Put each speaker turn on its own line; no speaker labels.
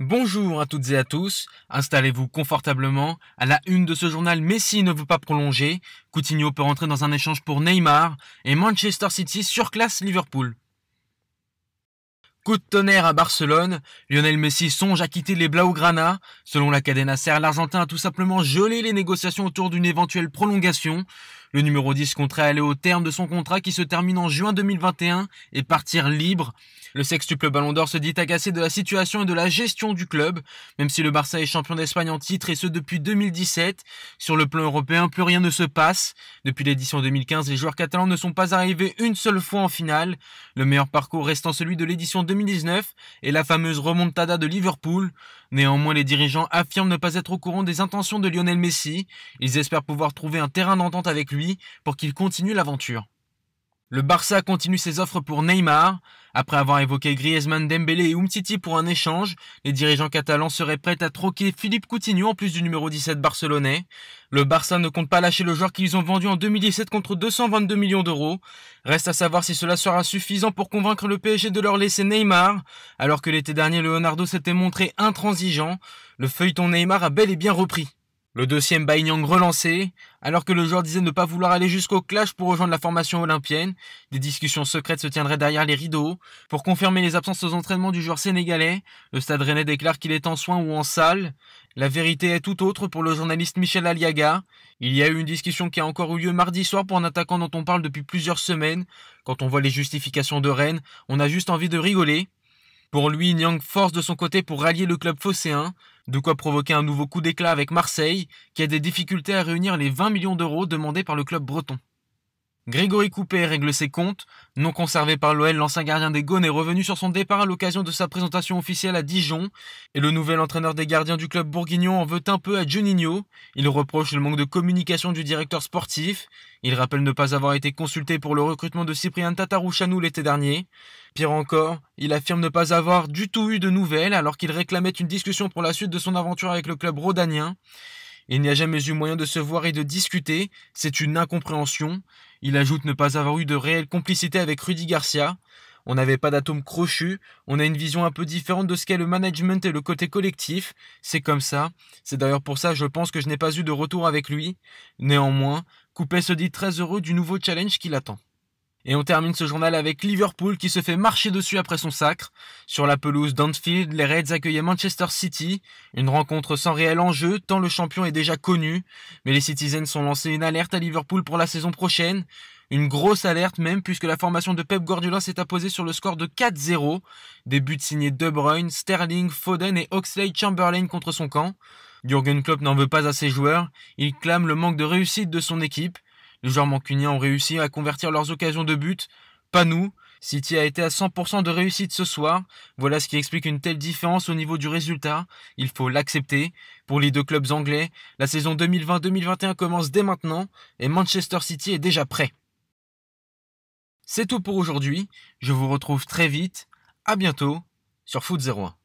Bonjour à toutes et à tous, installez-vous confortablement. À la une de ce journal, Messi ne veut pas prolonger, Coutinho peut rentrer dans un échange pour Neymar et Manchester City surclasse Liverpool. Coup de tonnerre à Barcelone, Lionel Messi songe à quitter les Blaugrana. Selon la Cadena Ser, l'Argentin a tout simplement gelé les négociations autour d'une éventuelle prolongation. Le numéro 10 compterait aller au terme de son contrat qui se termine en juin 2021 et partir libre. Le sextuple Ballon d'Or se dit agacé de la situation et de la gestion du club, même si le Barça est champion d'Espagne en titre et ce depuis 2017. Sur le plan européen, plus rien ne se passe. Depuis l'édition 2015, les joueurs catalans ne sont pas arrivés une seule fois en finale. Le meilleur parcours restant celui de l'édition 2019 et la fameuse remontada de Liverpool. Néanmoins, les dirigeants affirment ne pas être au courant des intentions de Lionel Messi. Ils espèrent pouvoir trouver un terrain d'entente avec lui pour qu'il continue l'aventure. Le Barça continue ses offres pour Neymar. Après avoir évoqué Griezmann, Dembélé et Umtiti pour un échange, les dirigeants catalans seraient prêts à troquer Philippe Coutinho en plus du numéro 17 barcelonais. Le Barça ne compte pas lâcher le joueur qu'ils ont vendu en 2017 contre 222 millions d'euros. Reste à savoir si cela sera suffisant pour convaincre le PSG de leur laisser Neymar. Alors que l'été dernier, Leonardo s'était montré intransigeant, le feuilleton Neymar a bel et bien repris. Le dossier Mbaye-Niang relancé, alors que le joueur disait ne pas vouloir aller jusqu'au clash pour rejoindre la formation olympienne, des discussions secrètes se tiendraient derrière les rideaux. Pour confirmer les absences aux entraînements du joueur sénégalais, le Stade Rennais déclare qu'il est en soins ou en salle. La vérité est tout autre pour le journaliste Michel Aliaga. Il y a eu une discussion qui a encore eu lieu mardi soir pour un attaquant dont on parle depuis plusieurs semaines. Quand on voit les justifications de Rennes, on a juste envie de rigoler. Pour lui, Niang force de son côté pour rallier le club phocéen, de quoi provoquer un nouveau coup d'éclat avec Marseille, qui a des difficultés à réunir les 20 millions d'euros demandés par le club breton. Grégory Coupet règle ses comptes. Non conservé par l'OL, l'ancien gardien des Gaunes est revenu sur son départ à l'occasion de sa présentation officielle à Dijon. Et le nouvel entraîneur des gardiens du club bourguignon en veut un peu à Juninho. Il reproche le manque de communication du directeur sportif. Il rappelle ne pas avoir été consulté pour le recrutement de Cyprien Tatarou-Chanou l'été dernier. Pire encore, il affirme ne pas avoir du tout eu de nouvelles alors qu'il réclamait une discussion pour la suite de son aventure avec le club rhodanien. Il n'y a jamais eu moyen de se voir et de discuter, c'est une incompréhension. Il ajoute ne pas avoir eu de réelle complicité avec Rudy Garcia. On n'avait pas d'atome crochu, on a une vision un peu différente de ce qu'est le management et le côté collectif. C'est comme ça. C'est d'ailleurs pour ça, je pense que je n'ai pas eu de retour avec lui. Néanmoins, Coupet se dit très heureux du nouveau challenge qui l'attend. Et on termine ce journal avec Liverpool qui se fait marcher dessus après son sacre. Sur la pelouse d'Anfield, les Reds accueillaient Manchester City. Une rencontre sans réel enjeu, tant le champion est déjà connu. Mais les Citizens ont lancé une alerte à Liverpool pour la saison prochaine. Une grosse alerte même, puisque la formation de Pep Guardiola s'est apposée sur le score de 4-0. Des buts signés De Bruyne, Sterling, Foden et Oxlade-Chamberlain contre son camp. Jürgen Klopp n'en veut pas à ses joueurs. Il clame le manque de réussite de son équipe. Les joueurs mancuniens ont réussi à convertir leurs occasions de but. Pas nous. City a été à 100% de réussite ce soir. Voilà ce qui explique une telle différence au niveau du résultat. Il faut l'accepter. Pour les deux clubs anglais, la saison 2020-2021 commence dès maintenant et Manchester City est déjà prêt. C'est tout pour aujourd'hui. Je vous retrouve très vite. À bientôt sur Foot 01.